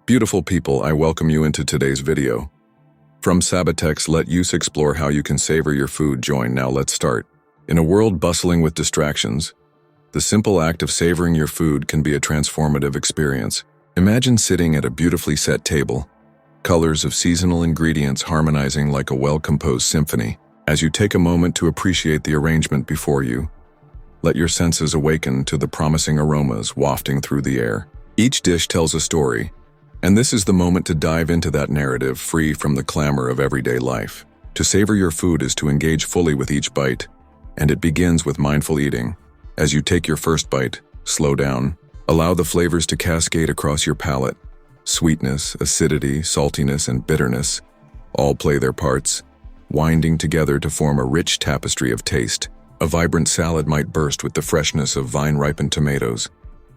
Beautiful people, I welcome you into today's video. From Sabotex, let us explore how you can savor your food. Now let's start. In a world bustling with distractions, the simple act of savoring your food can be a transformative experience. Imagine sitting at a beautifully set table, colors of seasonal ingredients harmonizing like a well-composed symphony. As you take a moment to appreciate the arrangement before you, let your senses awaken to the promising aromas wafting through the air. Each dish tells a story, and this is the moment to dive into that narrative, free from the clamor of everyday life. To savor your food is to engage fully with each bite, and it begins with mindful eating. As you take your first bite, slow down. Allow the flavors to cascade across your palate. Sweetness, acidity, saltiness, and bitterness all play their parts, winding together to form a rich tapestry of taste. A vibrant salad might burst with the freshness of vine-ripened tomatoes,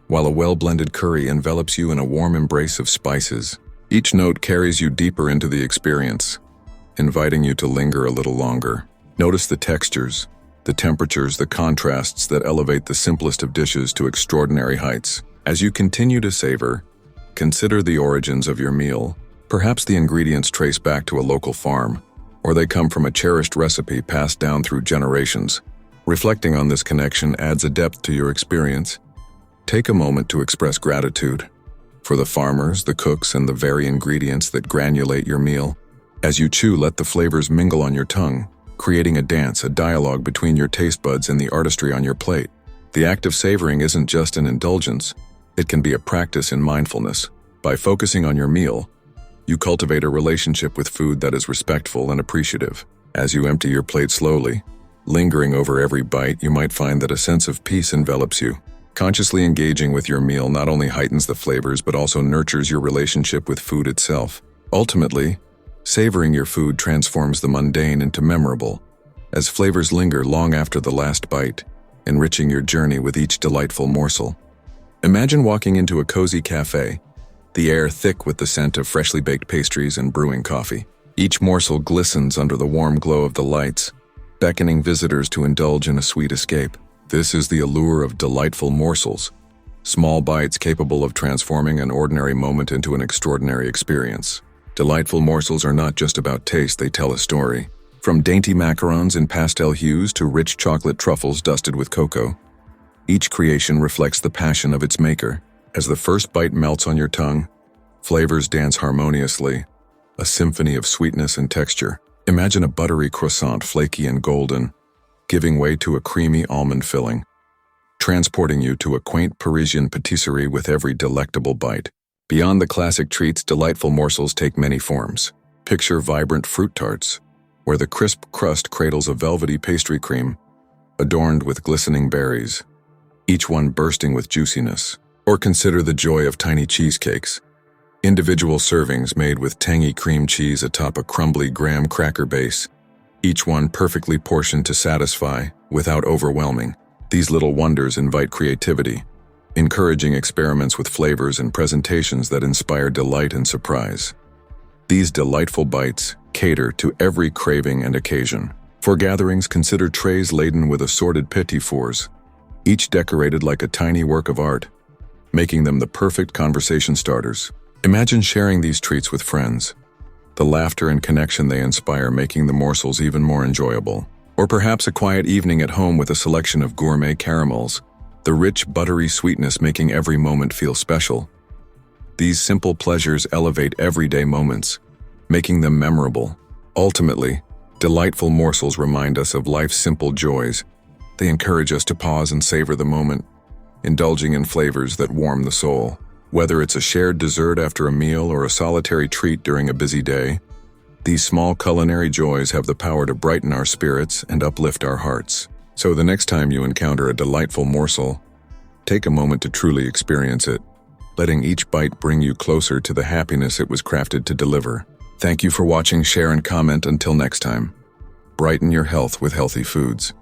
while a well-blended curry envelops you in a warm embrace of spices. Each note carries you deeper into the experience, inviting you to linger a little longer. Notice the textures, the temperatures, the contrasts that elevate the simplest of dishes to extraordinary heights. As you continue to savor, consider the origins of your meal. Perhaps the ingredients trace back to a local farm, or they come from a cherished recipe passed down through generations. Reflecting on this connection adds a depth to your experience. Take a moment to express gratitude for the farmers, the cooks, and the very ingredients that granulate your meal. As you chew, let the flavors mingle on your tongue, creating a dance, a dialogue between your taste buds and the artistry on your plate. The act of savoring isn't just an indulgence, it can be a practice in mindfulness. By focusing on your meal, you cultivate a relationship with food that is respectful and appreciative. As you empty your plate slowly, lingering over every bite, you might find that a sense of peace envelops you. Consciously engaging with your meal not only heightens the flavors but also nurtures your relationship with food itself. Ultimately, savoring your food transforms the mundane into memorable, as flavors linger long after the last bite, enriching your journey with each delightful morsel. Imagine walking into a cozy cafe, the air thick with the scent of freshly baked pastries and brewing coffee. Each morsel glistens under the warm glow of the lights, beckoning visitors to indulge in a sweet escape. This is the allure of delightful morsels, small bites capable of transforming an ordinary moment into an extraordinary experience. Delightful morsels are not just about taste, they tell a story. From dainty macarons in pastel hues to rich chocolate truffles dusted with cocoa, each creation reflects the passion of its maker. As the first bite melts on your tongue, flavors dance harmoniously, a symphony of sweetness and texture. Imagine a buttery croissant, flaky and golden, giving way to a creamy almond filling, transporting you to a quaint Parisian patisserie with every delectable bite. Beyond the classic treats, delightful morsels take many forms. Picture vibrant fruit tarts, where the crisp crust cradles a velvety pastry cream, adorned with glistening berries, each one bursting with juiciness. Or consider the joy of tiny cheesecakes, individual servings made with tangy cream cheese atop a crumbly graham cracker base, each one perfectly portioned to satisfy without overwhelming. These little wonders invite creativity, encouraging experiments with flavors and presentations that inspire delight and surprise. These delightful bites cater to every craving and occasion. For gatherings, consider trays laden with assorted petit fours, each decorated like a tiny work of art, making them the perfect conversation starters. Imagine sharing these treats with friends, the laughter and connection they inspire making the morsels even more enjoyable. Or perhaps a quiet evening at home with a selection of gourmet caramels, the rich, buttery sweetness making every moment feel special. These simple pleasures elevate everyday moments, making them memorable. Ultimately, delightful morsels remind us of life's simple joys. They encourage us to pause and savor the moment, indulging in flavors that warm the soul. Whether it's a shared dessert after a meal or a solitary treat during a busy day, these small culinary joys have the power to brighten our spirits and uplift our hearts. So the next time you encounter a delightful morsel, take a moment to truly experience it, letting each bite bring you closer to the happiness it was crafted to deliver. Thank you for watching, share, and comment. Until next time, brighten your health with healthy foods.